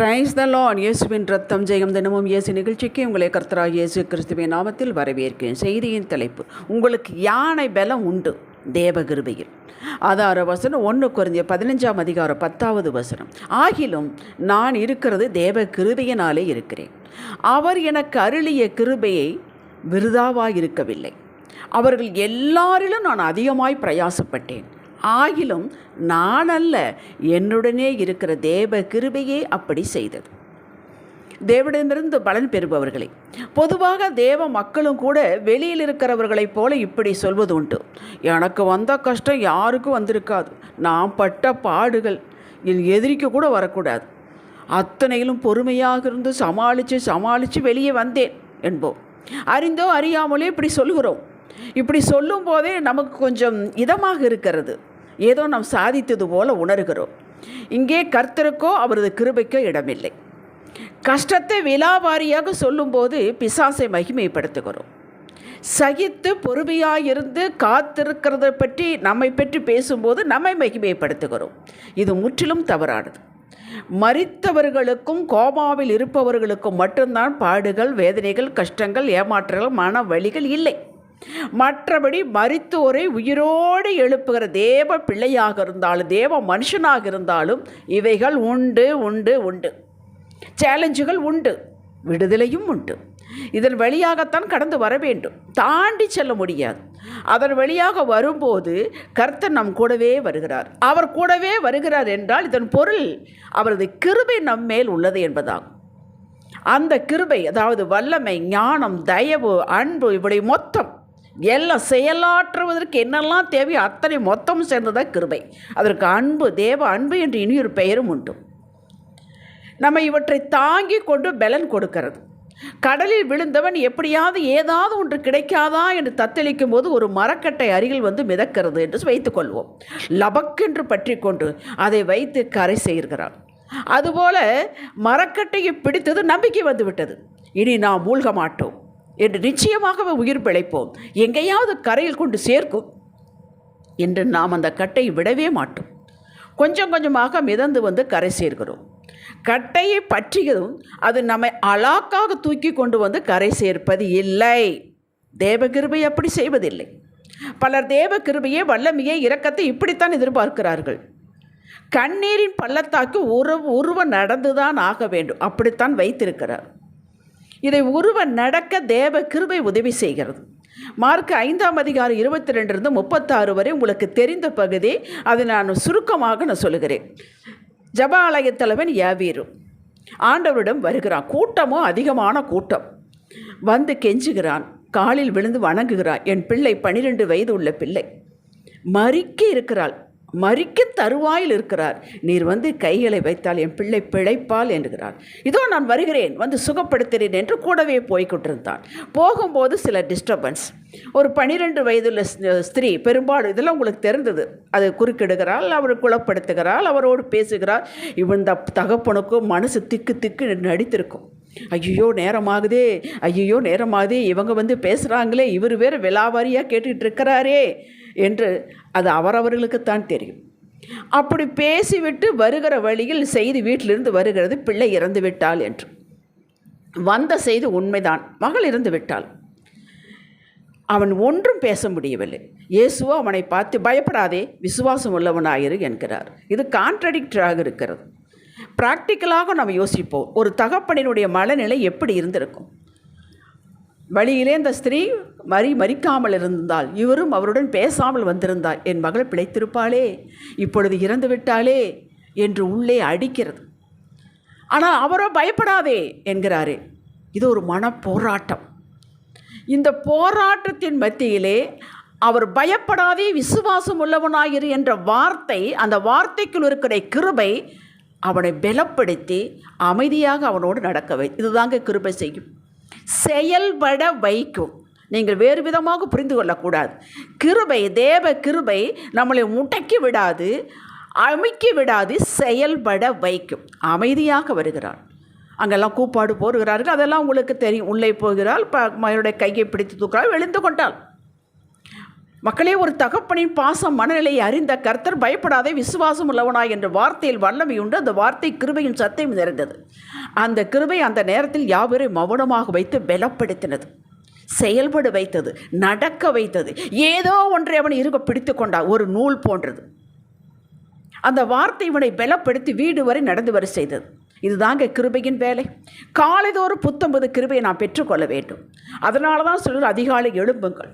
Praise the Lord. இயேசுவின் ரத்தம் ஜெயம் தினமும் இயேசு நிகழ்ச்சிக்கு உங்களை கர்த்தராகிய இயேசு கிறிஸ்துவின் நாமத்தில் வரவேற்கிறேன். செய்தியின் தலைப்பு, உங்களுக்கு யானை பலம் உண்டு தேவ கிருபையில். ஆதார வசனம் 1 கொரிந்தியர் 15ஆம் அதிகாரம் 10வது வசனம். ஆகிலும் நான் இருக்கிறது தேவ கிருபையினாலே இருக்கிறேன். அவர் எனக்கு அருளிய கிருபையை விருதாவாயிருக்கவில்லை. அவர்கள் எல்லாரிலும் நான் அதிகமாய் பிரயாசப்பட்டேன். ஆகிலும் நான் அல்ல, என்னுடனே இருக்கிற தேவ கிருபையே அப்படி செய்தது. தேவனிடமிருந்து பலன் பெறுபவர்களை, பொதுவாக தேவ மக்களும் கூட வெளியில் இருக்கிறவர்களைப் போல இப்படி சொல்வது உண்டு. எனக்கு வந்த கஷ்டம் யாருக்கும் வந்திருக்காது, நான் பட்ட பாடுகள் என் எதிரிக்கு கூட வரக்கூடாது, அத்தனையிலும் பொறுமையாக இருந்து சமாளித்து வெளியே வந்தேன் என்போம். அறிந்தோ அறியாமலே இப்படி சொல்கிறோம். இப்படி சொல்லும் போதே நமக்கு கொஞ்சம் இதமாக இருக்கிறது, ஏதோ நாம் சாதித்தது போல உணர்கிறோம். இங்கே கர்த்தருக்கோ அவரது கிருபைக்கோ இடமில்லை. கஷ்டத்தை விலாவாரியாக சொல்லும்போது பிசாசை மகிமைப்படுத்துகிறோம். சகித்து பொறுமையாயிருந்து காத்திருக்கிறத பற்றி நம்மை பற்றி பேசும்போது நம்மை மகிமைப்படுத்துகிறோம். இது முற்றிலும் தவறானது. மரித்தவர்களுக்கும் கோமாவில் இருப்பவர்களுக்கும் மட்டும்தான் பாடுகள், வேதனைகள், கஷ்டங்கள், ஏமாற்றங்கள், மன வலிகள் இல்லை. மற்றபடி மரித்தோரை உயிரோடு எழுப்புகிற தேவ பிள்ளையாக இருந்தாலும் தேவ மனுஷனாக இருந்தாலும் இவைகள் உண்டு உண்டு உண்டு. சேலஞ்சுகள் உண்டு, விடுதலையும் உண்டு. இதன் வழியாகத்தான் கடந்து வர வேண்டும், தாண்டி செல்ல முடியாது. அதன் வழியாக வரும்போது கர்த்தர் நம் கூடவே வருகிறார். அவர் கூடவே வருகிறார் என்றால் இதன் பொருள் அவரது கிருபை நம்மேல் உள்ளது என்பதாகும். அந்த கிருபை, அதாவது வல்லமை, ஞானம், தயவு, அன்பு, இப்படி மொத்தம் எல்லாம் செயலாற்றுவதற்கு என்னெல்லாம் தேவையோ அத்தனை மொத்தம் சேர்ந்ததாக கிருபை. அதற்கு அன்பு, தேவ அன்பு என்று இனியொரு பெயரும் உண்டு. நம்ம இவற்றை தாங்கி கொண்டு பலன் கொடுக்கிறது. கடலில் விழுந்தவன் எப்படியாவது ஏதாவது ஒன்று கிடைக்காதா என்று தத்தளிக்கும் போது ஒரு மரக்கட்டை அருகில் வந்து மிதக்கிறது என்று வைத்துக்கொள்வோம். லபக்கென்று பற்றி கொண்டு அதை வைத்து கரை செய்கிறான். அதுபோல மரக்கட்டையை பிடித்தது நம்பிக்கை வந்துவிட்டது. இனி நாம் மூழ்க மாட்டோம் என்று நிச்சயமாகவே உயிர் பிழைப்போம், எங்கேயாவது கரையில் கொண்டு சேர்க்கும் என்று நாம் அந்த கட்டையை விடவே மாட்டோம். கொஞ்சம் கொஞ்சமாக மிதந்து வந்து கரை சேர்க்கிறோம். கட்டையை பற்றியதும் அது நம்மை அலாக்காக தூக்கி கொண்டு வந்து கரை சேர்ப்பது இல்லை. தேவ கிருபை அப்படி செய்வதில்லை. பலர் தேவ கிருபையை, வல்லமையை, இரக்கத்தை இப்படித்தான் எதிர்பார்க்கிறார்கள். கண்ணீரின் பள்ளத்தாக்கு உருவ நடந்துதான் ஆக வேண்டும், அப்படித்தான் வைத்திருக்கிறார். இதை உருவ நடக்க தேவ கிருபை உதவி செய்கிறது. மார்க் 5ஆம் அதிகாரம் 22 36 வரை உங்களுக்கு தெரிந்த பகுதி. அதை நான் சுருக்கமாக சொல்லுகிறேன். ஜப ஆலய தலைவன் யாவீரு ஆண்டவரிடம் வருகிறான். கூட்டமோ அதிகமான கூட்டம். வந்து கெஞ்சுகிறான், காலில் விழுந்து வணங்குகிறான். என் பிள்ளை 12 வயது உள்ள பிள்ளை மறிக்க இருக்கிறாள், மறிக்க தருவாயில் இருக்கிறார். நீர் வந்து கைகளை வைத்தால் என் பிள்ளை பிழைப்பால் என்கிறார். இதோ நான் வருகிறேன், வந்து சுகப்படுத்துகிறேன் என்று கூடவே போய்கொண்டிருந்தான். போகும்போது சில டிஸ்டர்பன்ஸ். ஒரு 12 வயதுள்ள ஸ்திரீ, பெரும்பாலும் இதெல்லாம் உங்களுக்கு தெரிந்தது, அது குறுக்கிடுகிறாள், அவர் குலப்படுத்துகிறாள், அவரோடு பேசுகிறார். இந்த தகப்பனுக்கும் மனசு திக்கு திக்கு நடித்திருக்கும். ஐயோ நேரமாகுதே, ஐயோ நேரமாகுதே, இவங்க வந்து பேசுகிறாங்களே, இவர் வேறு விலாவாரியாக கேட்டுக்கிட்டு இருக்கிறாரே என்று அது அவரவர்களுக்குத்தான் தெரியும். அப்படி பேசிவிட்டு வருகிற வழியில் செய்தி வீட்டிலிருந்து வருகிறது, பிள்ளை இறந்து விட்டாள் என்று. வந்த செய்தி உண்மைதான், மகள் இறந்து விட்டாள். அவன் ஒன்றும் பேச முடியவில்லை. இயேசுவோ அவனை பார்த்து, பயப்படாதே, விசுவாசம் உள்ளவனாயிரு என்கிறார். இது கான்ட்ரடிக்டராக இருக்கிறது. ப்ராக்டிக்கலாக நம்ம யோசிப்போம், ஒரு தகப்பனினுடைய மனநிலை எப்படி இருந்திருக்கும். வழியிலே இந்த ஸ்திரீ மறிக்காமல் இருந்தால், இவரும் அவருடன் பேசாமல் வந்திருந்தால், என் மகள் பிழைத்திருப்பாளே, இப்பொழுது இறந்து விட்டாளே என்று உள்ளே அடிக்கிறது. ஆனால் அவரோ பயப்படாதே என்கிறாரே. இது ஒரு மனப்போராட்டம். இந்த போராட்டத்தின் மத்தியிலே அவர் பயப்படாதே, விசுவாசம் உள்ளவனாயிரு என்ற வார்த்தை, அந்த வார்த்தைக்குள் இருக்கிற கிருபை அவனை பலப்படுத்தி அமைதியாக அவனோடு நடக்க வை. இதுதாங்க கிருபை செய்யும், செயல்பட வைக்கும். நீங்கள் வேறு விதமாக புரிந்து கொள்ளக்கூடாது. கிருபை, தேவ கிருபை நம்மளை முடக்கி விடாது, அமைக்கி விடாது, செயல்பட வைக்கும். அமைதியாக வருகிறாள். அங்கெல்லாம் கூப்பாடு போடுகிறார்கள், அதெல்லாம் உங்களுக்கு தெரியும். உள்ளே போகிறாள், மகளுடைய கையை பிடித்து தூக்கிறாள், எழுந்து கொண்டாள். மக்களே, ஒரு தகப்பனின் பாசம் மனநிலையை அறிந்த கர்த்தர் பயப்படாதே விசுவாசம் உள்ளவனாய் என்ற வார்த்தையில் வல்லமை உண்டு. அந்த வார்த்தை கிருபையின் சத்தியம் நிறைந்தது. அந்த கிருபை அந்த நேரத்தில் யாவரையும் மௌனமாக வைத்து பலப்படுத்தினது, செயல்பட வைத்தது, நடக்க வைத்தது. ஏதோ ஒன்றை அவன் இருக பிடித்து கொண்டான், ஒரு நூல் போன்றது. அந்த வார்த்தை இவனை பலப்படுத்தி வீடு வரை நடந்து வர செய்தது. இதுதாங்க கிருபையின் வேலை. காலைதோறும் புத்தம்பது கிருபையை நாம் பெற்றுக்கொள்ள வேண்டும். அதனால தான் சொல்கிற அதிகாலை எழும்புங்கள்.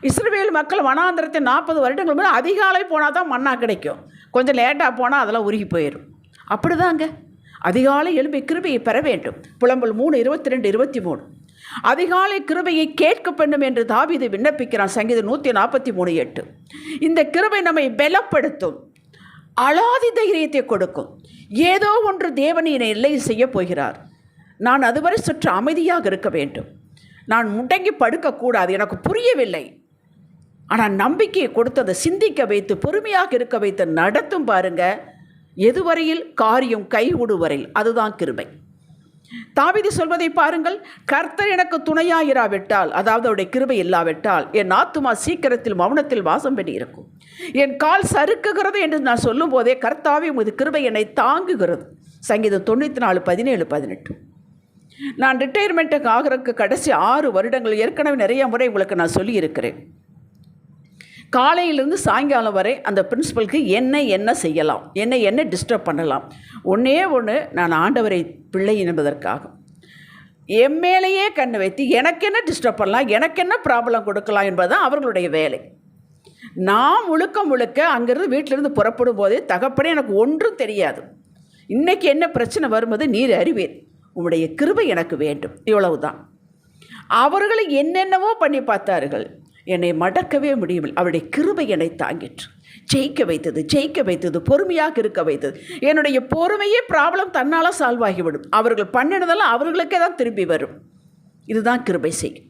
இஸ்ரவேல் மக்கள் வனாந்திரத்தை 40 வருடங்கள் முன்னாடி அதிகாலை போனால் தான் மன்னா கிடைக்கும். கொஞ்சம் லேட்டாக போனால் அதெல்லாம் உருகி போயிடும். அப்படிதாங்க அதிகாலை எழும்பி கிருபையை பெற வேண்டும். புலம்பல் 3:22-23. அதிகாலை கிருபையை கேட்க வேண்டும் என்று தாவீது விண்ணப்பிக்கிறான். சங்கீதம் 143:8. இந்த கிருபை நம்மை பலப்படுத்தும், அலாதி தைரியத்தை கொடுக்கும். ஏதோ ஒன்று தேவன் என்னை எல்லை செய்ய போகிறார். நான் அதுவரை சற்று அமைதியாக இருக்க வேண்டும். நான் முடங்கி படுக்கக்கூடாது. எனக்கு புரியவில்லை, ஆனால் நம்பிக்கையை கொடுத்ததை சிந்திக்க வைத்து பொறுமையாக இருக்க வைத்து நடத்தும் பாருங்க. எதுவரையில்? காரியம் கைகூடு வரையில். அதுதான் கிருபை. தாவீது சொல்வதை பாருங்கள். கர்த்தர் எனக்கு துணையாயிராவிட்டால், அதாவது அவருடைய கிருபை இல்லாவிட்டால், என் ஆத்துமா சீக்கிரத்தில் மௌனத்தில் வாசம் பண்ணி இருக்கும். என் கால் சறுக்குகிறது என்று நான் சொல்லும் போதே கர்த்தாவே உமது கிருபை என்னை தாங்குகிறது. சங்கீதம் 94:17-18. நான் ரிட்டையர்மெண்ட்டுக்கு ஆகிறதுக்கு கடைசி 6 வருடங்கள் ஏற்கனவே நிறைய முறை உங்களுக்கு நான் சொல்லியிருக்கிறேன். காலையிலிருந்து சாயங்காலம் வரை அந்த பிரின்சிபலுக்கு என்ன செய்யலாம், என்ன டிஸ்டர்ப் பண்ணலாம். ஒன்றே ஒன்று, நான் ஆண்டவரை பிள்ளை என்பதற்காக என் மேலேயே கண்ணு வைத்து எனக்கு என்ன டிஸ்டர்ப் பண்ணலாம், எனக்கு என்ன ப்ராப்ளம் கொடுக்கலாம் என்பதுதான் அவர்களுடைய வேலை. நான் முழுக்க அங்கேருந்து வீட்டிலிருந்து புறப்படும் போதே தகப்பனே எனக்கு ஒன்றும் தெரியாது, இன்றைக்கி என்ன பிரச்சனை வரும்போது நீர் அறிவீர், உம்முடைய கிருபை எனக்கு வேண்டும், இவ்வளவுதான். அவர்களை என்னென்னவோ பண்ணி பார்த்தார்கள், என்னை மடக்கவே முடியவில்லை. அவருடைய கிருபை என்னை தாங்கிற்று, ஜெயிக்க வைத்தது, பொறுமையாக இருக்க வைத்தது. என்னுடைய பொறுமையே ப்ராப்ளம் தன்னால் சால்வ் ஆகிவிடும். அவர்கள் பண்ணினதெல்லாம் அவர்களுக்கே தான் திரும்பி வரும். இதுதான் கிருபை செய்யும்.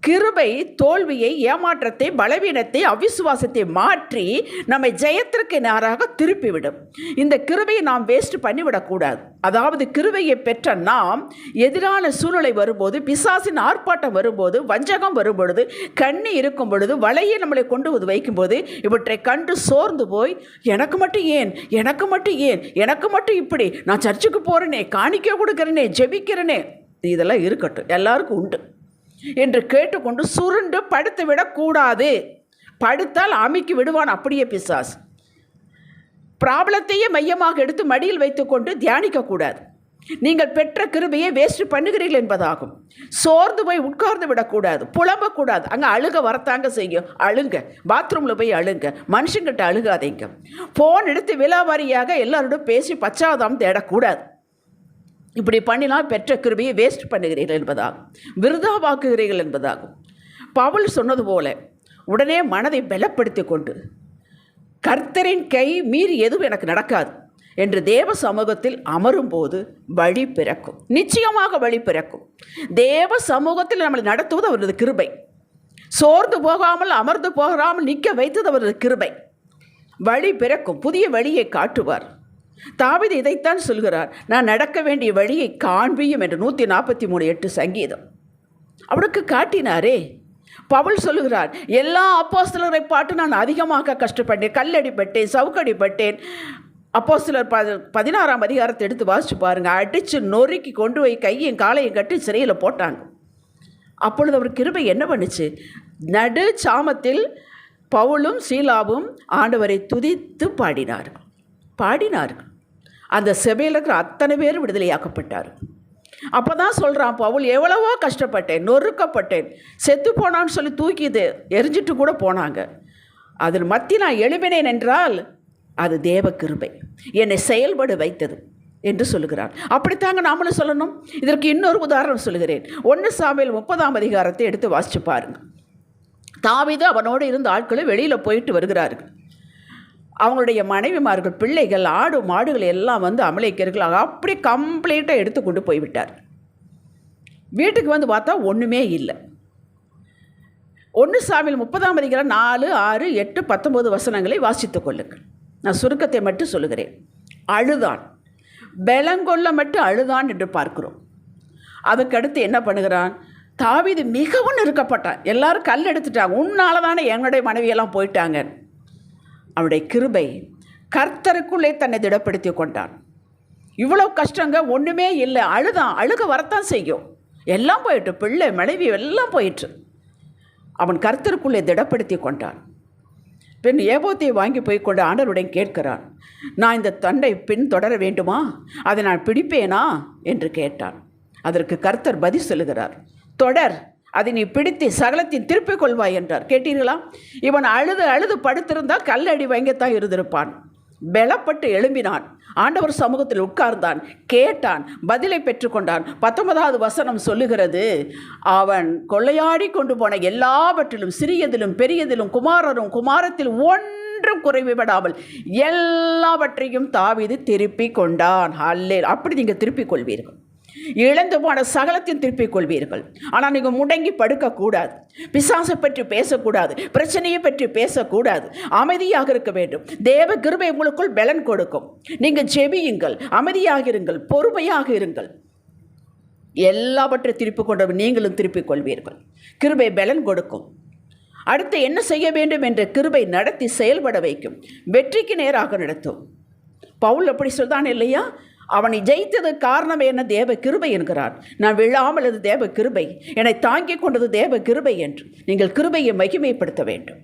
கிருபை தோல்வியை, ஏமாற்றத்தை, பலவீனத்தை, அவிசுவாசத்தை மாற்றி நம்மை ஜெயத்திற்கு நேராக திருப்பிவிடும். இந்த கிருபையை நாம் வேஸ்ட் பண்ணிவிடக்கூடாது. அதாவது கிருபையை பெற்ற நாம் எதிரான சூழ்நிலை வரும்போது, பிசாசின் ஆர்ப்பாட்டம் வரும்போது, வஞ்சகம் வரும்பொழுது, கண்ணி இருக்கும் பொழுது, வலையை நம்மளை கொண்டு வந்து வைக்கும்போது, இவற்றை கண்டு சோர்ந்து போய் எனக்கு மட்டும் இப்படி, நான் சர்ச்சுக்கு போகிறேனே, காணிக்க கொடுக்குறேனே, ஜெபிக்கிறேனே, இதெல்லாம் இருக்கட்டும், எல்லாருக்கும் உண்டு என்று கேட்டுக்கொண்டு சுருண்டு படுத்து விடக்கூடாது. படுத்தால் அமுக்கி விடுவான் அப்படியே பிசாஸ். ப்ராப்ளத்தையே மையமாக எடுத்து மடியில் வைத்துக்கொண்டு தியானிக்கக்கூடாது. நீங்கள் பெற்ற கிருபையை வேஸ்ட் பண்ணுகிறீர்கள் என்பதாகும். சோர்ந்து போய் உட்கார்ந்து விடக்கூடாது, புலம்பக்கூடாது. அங்கே அழுக வரத்தாங்க செய்யும். அழுங்க, பாத்ரூமில் போய் அழுங்க, மனுஷங்கிட்ட அழுகாதீங்க. ஃபோன் எடுத்து விலாவாரியாக எல்லாரோடும் பேசி பச்சாதாம் தேடக்கூடாது. இப்படி பண்ணினால் பெற்ற கிருபையை வேஸ்ட் பண்ணுகிறீர்கள் என்பதாகும், விருதாவாக்குகிறீர்கள் என்பதாகும். பவுல் சொன்னது போல உடனே மனதை பலப்படுத்தி கொண்டு கர்த்தரின் கை மீறி எதுவும் எனக்கு நடக்காது என்று தேவ சமூகத்தில் அமரும்போது வழி பிறக்கும். நிச்சயமாக வழி பிறக்கும். தேவ சமூகத்தில் நம்மளை நடத்துவது அவரது கிருபை. சோர்ந்து போகாமல் அமர்ந்து போகாமல் நிற்க வைத்தது அவரது கிருபை. வழி பிறக்கும், புதிய வழியை காட்டுவார். தாவீது இதைத்தான் சொல்கிறார், நான் நடக்க வேண்டிய வழியை காண்பியும் என்று 143:8 சங்கீதம். அவருக்கு காட்டினாரே. பவுல் சொல்லுகிறார், எல்லா அப்போஸ்தலரை பாட்டு நான் அதிகமாக கஷ்டப்பட்டேன், கல்லடிப்பட்டேன், சவுக்கடிப்பட்டேன். அப்போஸ்தலர் 16ஆம் அதிகாரத்தை எடுத்து வாசிச்சு பாருங்கள். அடித்து நொறுக்கி கொண்டு போய் கையும் காலையும் கட்டி சிறையில் போட்டாங்க. அப்பொழுது அவர் கிருபை என்ன பண்ணுச்சு? நடு சாமத்தில் பவுலும் சீலாவும் ஆண்டவரை துதித்து பாடினார்கள். அந்த சபையில் இருக்கிற அத்தனை பேரும் விடுதலையாக்கப்பட்டார். அப்போ தான் சொல்கிறான் பவுல், எவ்வளவோ கஷ்டப்பட்டேன், நொறுக்கப்பட்டேன், செத்து போனான்னு சொல்லி தூக்கிது எரிஞ்சிட்டு கூட போனாங்க. அதில் மத்தி நான் எழுப்பினேன் என்றால் அது தேவ கிருபை என்னை செயல்பட வைத்தது என்று சொல்லுகிறார். அப்படித்தாங்க நாமளும் சொல்லணும். இதற்கு இன்னொரு உதாரணம் சொல்லுகிறேன். 1 சாமுவேல் 30ஆம் அதிகாரத்தை எடுத்து வாசித்து பாருங்கள். தாவீது அவனோடு இருந்த ஆட்களும் வெளியில் போயிட்டு வருகிறார்கள். அவங்களுடைய மனைவிமார்கள், பிள்ளைகள், ஆடு மாடுகள் எல்லாம் வந்து அமலேக்கர்கள் அப்படி கம்ப்ளீட்டாக எடுத்துக்கொண்டு போய்விட்டார். வீட்டுக்கு வந்து பார்த்தா ஒன்றுமே இல்லை. 1 சாமுவேல் 30ஆம் அதிகாரம் 4, 6, 8, 19 வசனங்களை வாசித்துக் கொள்ளுங்கள். நான் சுருக்கத்தை மட்டும் சொல்லுகிறேன். அழுதான், பலங்கொள்ள மட்டும் அழுதான் என்று பார்க்கிறோம். அதுக்கடுத்து என்ன பண்ணுகிறான்? தாவீது மிகவும் நெருக்கப்பட்டான். எல்லாரும் கல் எடுத்துட்டாங்க. உன்னால தானே என்னுடைய மனைவியெல்லாம் போயிட்டாங்க. அவருடைய கிருபை கர்த்தருக்குள்ளே தன்னை திடப்படுத்தி கொண்டான். இவ்வளோ கஷ்டங்க, ஒன்றுமே இல்லை. அழுக வரத்தான் செய்யும். எல்லாம் போயிட்டு, பிள்ளை மனைவி எல்லாம் போயிட்டு. அவன் கர்த்தருக்குள்ளே திடப்படுத்தி கொண்டான். பின் ஏபோத்தை வாங்கி போய் கொண்டு ஆண்டவருடன் கேட்கிறான், நான் இந்த தண்டை பின் தொடர வேண்டுமா? அதை நான் பிடிப்பேனா என்று கேட்டான். அதற்கு கர்த்தர் பதில் சொல்லுகிறார், தொடர், அதை நீ பிடித்து சகலத்தின் திருப்பிக் கொள்வாய் என்றார். கேட்டீர்களா? இவன் அழுது படுத்திருந்தால் கல்லடி வாங்கத்தான் இருந்திருப்பான். பலப்பட்டு எழும்பினான், ஆண்டவர் சமூகத்தில் உட்கார்ந்தான், கேட்டான், பதிலை பெற்றுக்கொண்டான். 19வது வசனம் சொல்லுகிறது, அவன் கொள்ளையாடி கொண்டு போன எல்லாவற்றிலும் சிறியதிலும் பெரியதிலும் குமாரரும் குமாரத்தில் ஒன்றும் குறைவுபடாமல் எல்லாவற்றையும் தாவீது திருப்பி கொண்டான். அப்படி நீங்கள் திருப்பிக் கொள்வீர்கள். இழந்து போன சகலத்தையும் திருப்பிக் கொள்வீர்கள். ஆனால் நீங்கள் முடங்கி படுக்கக்கூடாது, பிசாசை பற்றி பேசக்கூடாது, பிரச்சனையை பற்றி பேசக்கூடாது. அமைதியாக இருக்க வேண்டும். தேவ கிருபை உங்களுக்குள் பலன் கொடுக்கும். நீங்கள் ஜெபியுங்கள், அமைதியாக இருங்கள், பொறுமையாக இருங்கள். எல்லாவற்றை திருப்பிக் கொண்டவர் நீங்களும் திருப்பிக் கொள்வீர்கள். கிருபை பலன் கொடுக்கும். அடுத்து என்ன செய்ய வேண்டும் என்ற கிருபை நடத்தி செயல்பட வைக்கும். வெற்றிக்கு நேராக நடத்தும். பவுல் அப்படி சொல்தான் இல்லையா? அவனை ஜெயித்தது காரணம் என்ன? தேவ கிருபை என்கிறார். நான் விழாமல் அது தேவ கிருபை, என்னை தாங்கிக் கொண்டது தேவ கிருபை என்று நீங்கள் கிருபையை மகிமைப்படுத்த வேண்டும்.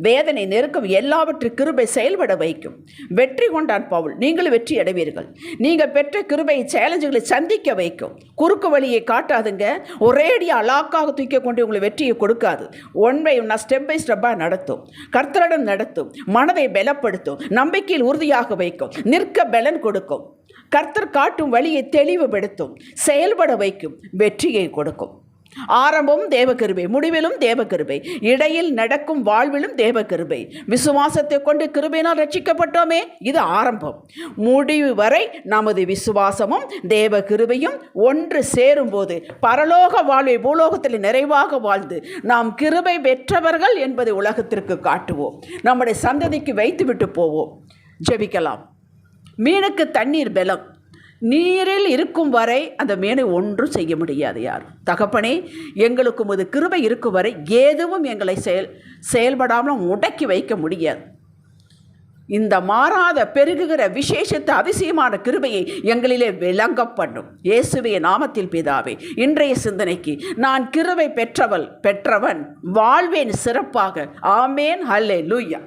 வேதனை நெருக்கம் எல்லாவற்றும் கிருபை செயல்பட வைக்கும். வெற்றி கொண்டான் பவுல். நீங்களும் வெற்றி அடைவீர்கள். நீங்கள் பெற்ற கிருபை சேலஞ்சுகளை சந்திக்க வைக்கும். குறுக்கு வழியை காட்டாதுங்க. ஒரேடி அலாக்காக தூக்கி கொண்டு உங்களை வெற்றியை கொடுக்காது. ஸ்டெப் பை ஸ்டெப்பாக நடத்தும். கர்த்தரிடம் நடத்தும். மனதை பலப்படுத்தும். நம்பிக்கையில் உறுதியாக வைக்கும். நிற்க பலன் கொடுக்கும். கர்த்தர் காட்டும் வழியை தெளிவுபடுத்தும். செயல்பட வைக்கும். வெற்றியை கொடுக்கும். ஆரம்பமும் தேவகிருபை, முடிவிலும் தேவகிருபை, இடையில் நடக்கும் வாழ்விலும் தேவகிருபை. விசுவாசத்தை கொண்டு கிருபையினால் ரட்சிக்கப்பட்டோமே, இது ஆரம்பம். முடிவு வரை நமது விசுவாசமும் தேவகிருபையும் ஒன்று சேரும்போது பரலோக வாழ்வை பூலோகத்தில் நிறைவாக வாழ்ந்து நாம் கிருபை பெற்றவர்கள் என்பதை உலகத்திற்கு காட்டுவோம். நம்முடைய சந்ததிக்கு வைத்துவிட்டு போவோம். ஜெபிக்கலாம். மீனுக்கு தண்ணீர் பலம். நீரில் இருக்கும் வரை அந்த மீனை ஒன்றும் செய்ய முடியாது யாரும். தகப்பனே, எங்களுக்கு உமது கிருபை இருக்கும் வரை எதுவும் எங்களை செயல்படாமல் முடக்கி வைக்க முடியாது. இந்த மாறாத பெருகுகிற விசேஷத்த அதிசயமான கிருபையை எங்களிலே விளங்க பண்ணும். இயேசுவே நாமத்தில் பிதாவே. இன்றைய சிந்தனைக்கு நான் கிருபை பெற்றவன் வாழ்வேன் சிறப்பாக. ஆமேன். ஹல்லேலூயா.